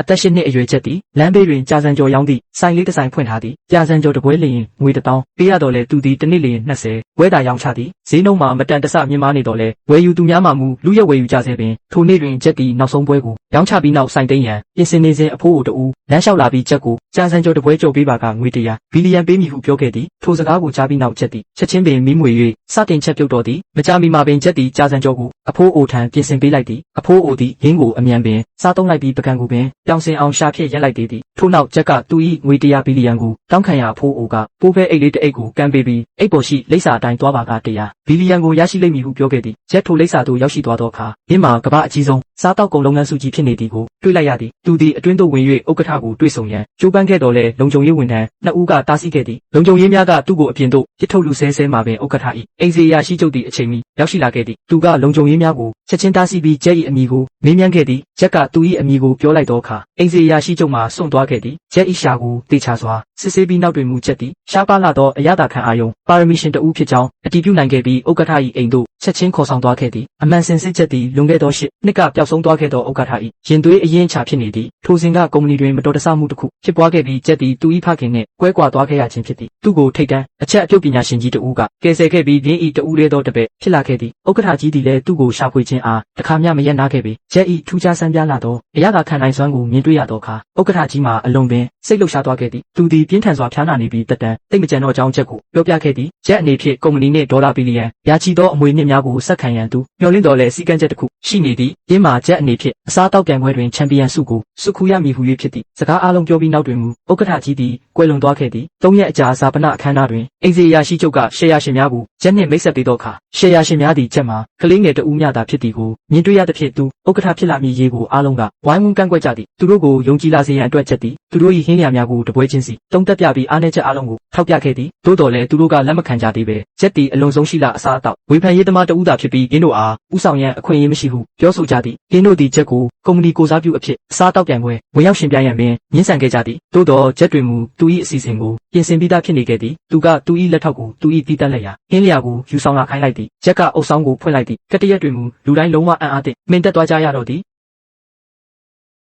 အသက်8နှစ်အရွယ်ချက်သည်လမ်းဘေးတွင်ကြာစံကျော်ရောင်းသည့်ဆိုင်လေးတစ်ဆိုင်ဖွင့်ထားသည်ကြာစံကျော်တစ်ပွဲလျင်ငွေ1000ပေးရတော့လဲသူသည်တစ်နှစ်လျင်20ဝဲတာရောင်းချသည်ဈေးနှုန်းမှာမတန်တဆမြင့်မားနေတော့လဲဝယ်ယူသူများမှမူလူရက်ဝယ်ယူကြစေပင်ထိုနေ့တွင်ချက်သည်နောက်ဆုံးပွဲကိုရောင်းချပြီးနောက်ဆိုင်သိမ်းရန်ပြင်ဆင်နေစဉ်အဖိုးအိုတူလမ်းလျှောက်လာပြီးချက်ကိုကြာစံကျော်တစ်ပွဲကြော်ပေးပါကငွေ100ဘီလီယံပေးမည်ဟုပြောခဲ့သည်ထိုစကားကိုကြားပြီးနောက်ချက်သည်ချက်ချင်းပင်မိမွေ၍စတင်ချက်ပြုတ်တော်သည်မကြာမီမှာပင်ချက်သည်ကြာစံကျော်ကိုအဖိုးအိုထံပြင်ဆင်ပေးလိုက်သည်အဖိုးအိုသည်ရင်းကိုအမြန်ပင်စားသုံးလိုက်ပြီးပကံကိုပင်ပြောင်းစင်အောင်ရှာဖြစ်ရက်လိုက်သေးသည်ထို့နောက်ချက်ကသူ၏ငွေ100ဘီလီယံကိုတောင်းခံရအဖိုးအိုကပိုးဖဲအိတ်လေးတစ်အိတ်ကိုကမ်းပေးပြီးအိတ်ပေါ်ရှိလိပ်စာအတိုင်းသွားပါက100ဘီလီယံကိုရရှိလိမ့်မည်ဟုပြောခဲ့သည်ချက်ထိုလိပ်စာသို့ရောက်ရှိသွားသောအခါရင်းမှာကမ္ဘာအကြီးဆုံးစားတောက်ကုန်လုပ်ငန်းစုကြီးဖြစ်နေသည်ကိုတွေ့လိုက်ရသည်သူသည်အတွင်းသို့ဝင်၍ဥက္ကဋ္ဌကိုတွေ့ဆုံရန်ကြိုးပမ်းခဲ့တော်လဲလုံခြုံရေးဝန်ထမ်းနှစ်ဦးကတားဆီးခဲ့သည်လုံခြုံရေးများကသူ့ကိုအပြင်သို့ပစ်ထုတ်လူဆဲမှာပင်ဥက္ကဋ္ဌ၏အိမ်စီအရာရှိချုပ်သည့်အချိန်မီရောက်ရှိလာခဲ့သည်သူကလုံခြုံရေးများကိုချက်ချင်းတားဆီးပြီးကျက်၏အမည်ကိုမေးမြန်းခဲ့သည်ချက်ကသူ၏အမည်ကိုပြောလိုက်သောအခါအိမ်စီအရာရှိချုပ်မှစွန့်သွားခဲ့သည်ကျက်၏ရှာကိုတေချာစွာစစ်ဆေးပြီးနောက်တွင်မူချက်သည်ရှားပါလာသောအရသာခံအာယုံပါရမီရှင်တဦးဖြစ်ကြောင်းအတည်ပြုနိုင်ခဲ့ပြီးဥက္ကဋ္ဌ၏အိမ်သို့ချက်ချင်းခေါ်ဆောင်သွားခဲ့သည်အမှန်စင်စစ်ချက်သည်လွန်ခဲ့သော8နှစ်ကပျောက်ဆုံးသွားခဲ့သောဥက္ကဋ္ဌ၏ရင်သွေးအရင်ချဖြစ်နေသည်ထိုစဉ်ကကုမ္ပဏီတွင်မတော်တဆမှုတစ်ခုဖြစ်ပွားခဲ့ပြီးချက်သည်သူ၏ဖခင်နှင့်ကွဲကွာသွားခဲ့ရခြင်းဖြစ်သည်သူ့ကိုထိတ်တန်းအချက်အပြုတ်ပညာရှင်ကြီးတဦးကကယ်ဆယ်ခဲ့ပြီးပြင်းဤတဦးတည်းသောတပည့်ဖြစ်လာခဲ့သည်ဥက္ကဋ္ဌကြီးသည်လည်းသူ့ကိုရှာဖွေခြင်းအားတခါမျှမရက်နာခဲ့ပေချက်ဤထူးခြားဆန်းပြလာသောအရသာခံနိုင်စွမ်းကိုမြင်တွေ့ရသောအခါဥက္ကဋ္ဌကြီးမှာအလွန်ပင်စိတ်လှုပ်ရှားသွားခဲ့သည်သူသည်ပြင်းထန်စွာဖျားနာနေပြီးတက်တန်းတိတ်မကြံသောအကြောင်းချက်ကိုပြောပြခဲ့သည်ချက်အနေဖြင့်ကုမ္ပဏီနှင့်ဒေါ်လာဘီလီယံရာချီသောအမွေနှင့်များကိုဆက်ခံရန်သူမျှော်လင့်တော်လဲစီကံချက်တစ်ခုရှိနေသည်ရင်းမှာချက်အနေဖြင့်အစားတောက်ပြန်ပွဲတွင်ချန်ပီယံဆုကိုစုခူရမည်ဟု၍ဖြစ်သည်စကားအားလုံးပြောပြီးနောက်တွင်မူဥက္ကဋ္ဌကြီးသည်ကွယ်လွန်သွားခဲ့သည်၃ရက်အကြာဇာပနအခမ်းအနားတွင်အိမ်စီအရာရှိချုပ်ကရှယ်ယာရှင်များကိုချက်နှင့်မိတ်ဆက်ပေးသောအခါရှယ်ယာရှင်များသည်ချက်မှာကလေးငယ်တဦးမျှသာဖြစ်သည်ကိုမြင်တွေ့ရသဖြင့်သူဥက္ကဋ္ဌဖြစ်လာမည်ရေးကိုအားလုံးကဝိုင်းဝန်းကန့်ကွက်ကြသည်သူတို့ကိုယုံကြည်လာစေရန်အတွက်ချက်သည်သူတို့၏ဟင်းလျာများကိုတပွဲချင်းစီတုံးတက်ပြပြီးအားနည်းချက်အားလုံးကိုထောက်ပြခဲ့သည်သို့တော်လည်းသူတို့ကလက်မခံကြသေးပဲချက်သည်အလွန်ဆုံးရှိလာအစားအသောက်ဝေဖန်ရေးသမားတဦးသာဖြစ်ပြီးရင်းတို့အားဥဆောင်ရန်အခွင့်အရေးမရှိဟုပြောဆိုကြသည်ရင်းတို့သည်ချက်ကိုကုမ္ပဏီကိုစားပြုအဖြစ်အစားတောက်ပြန်ပွဲဝင်ရောက်ရှင်ပြိုင်ရန်ပင်ညှင်းဆန်ခဲ့ကြသည်သို့တော်ချက်တွင်မူသူ၏အစီအစဉ်ကိုပြင်ဆင်ပြီးသားဖြစ်နေခဲ့သည်သူကသူ၏လက်ထောက်ကိုသူ၏တီးတက်လက်ရာဟင်းလျာကိုယူဆောင်လာခိုင်းလိုက်သည်ချက်ကအုပ်ဆောင်ကိုဖွင့်လိုက်သည်ကတရက်တွင်မူလူတိုင်းလုံးဝအံ့အားသင့်မင်တက်သွားကြရတော့သည်